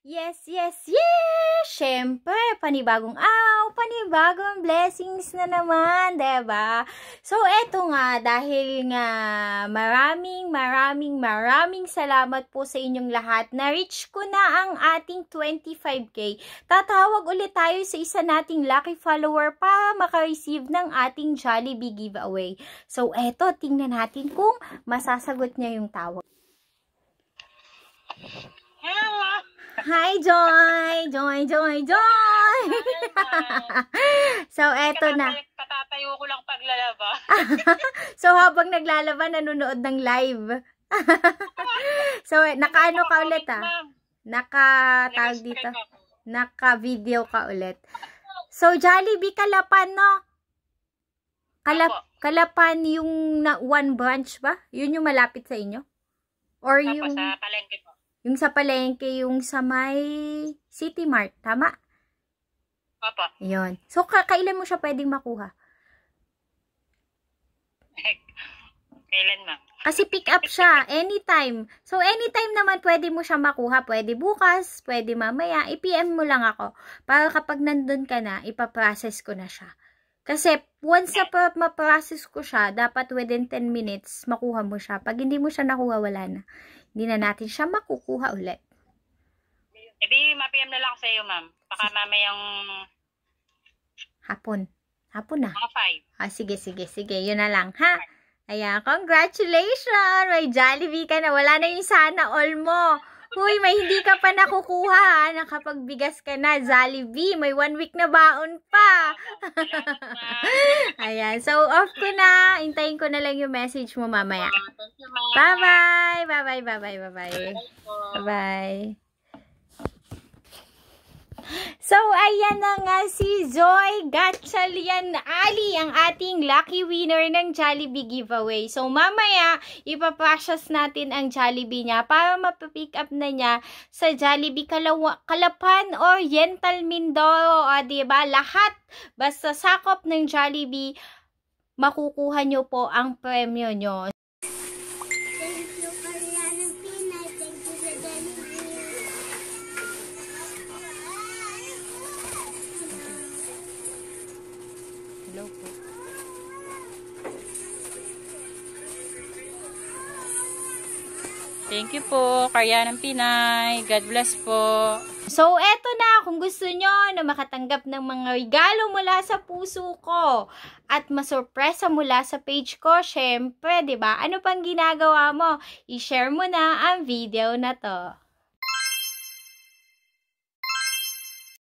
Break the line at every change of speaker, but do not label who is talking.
Yes, yes, yes! Siyempre, panibagong araw, panibagong blessings na naman, diba? So, eto nga, dahil nga maraming salamat po sa inyong lahat. Na-reach ko na ang ating 25K. Tatawag ulit tayo sa isa nating lucky follower para makareceive ng ating Jollibee giveaway. So, eto, tingnan natin kung masasagot niya yung tawag. Hi, Joy! Joy! So, eto na.
Katatayo ko lang paglalaba.
So, habang naglalaba, nanonood ng live. So, naka-ano ka ulit, Naka-tawag dito. Naka-video ka ulit. So, Jollibee Kalapan, no? Kalapan yung one branch ba? Yun yung malapit sa inyo? Or
Tapos,
yung...
sa palengke po.
Yung sa palengke, yung sa may City Mart, tama?
Opo.
Yun. So, kailan mo siya pwedeng makuha?
Kailan, ma'am?
Kasi pick up siya, anytime. So, anytime naman pwede mo siya makuha. Pwede bukas, pwede mamaya. I-PM mo lang ako. Para kapag nandun ka na, ipaprocess ko na siya. Kasi, once na ma-process ko siya, dapat within 10 minutes, makuha mo siya. Pag hindi mo siya nakuha, wala na. Hindi na natin siya makukuha ulit.
E di, ma-PM na lang sa iyo, ma'am. Baka mamayang...
Hapon na.
Mga 5.
Sige. Yun na lang, ha? Ayan, congratulations! May Jollibee ka na. Wala na yung sana all mo. Huy, may hindi ka pa nakukuha, ha? Nakapagbigas ka na. Jollibee, may 1 week na baon pa. Ayan, so off ko na. Hintayin ko na lang yung message mo mamaya. Bye-bye! Bye-bye! So, ayan na nga si Joy Gatchalian Ali, ang ating lucky winner ng Jollibee giveaway. So, mamaya, ipaprocess natin ang Jollibee niya para mapipick up na niya sa Jollibee Kalapan Oriental Mindoro. O, diba? Lahat, basta sakop ng Jollibee, makukuha nyo po ang premyo nyo. Hello po.
Thank you po, Karya ng Pinay. God bless po.
So, eto na. Kung gusto nyo na makatanggap ng mga regalo mula sa puso ko at masurpresa mula sa page ko, syempre, diba? Ano pang ginagawa mo? I-share mo na ang video na to.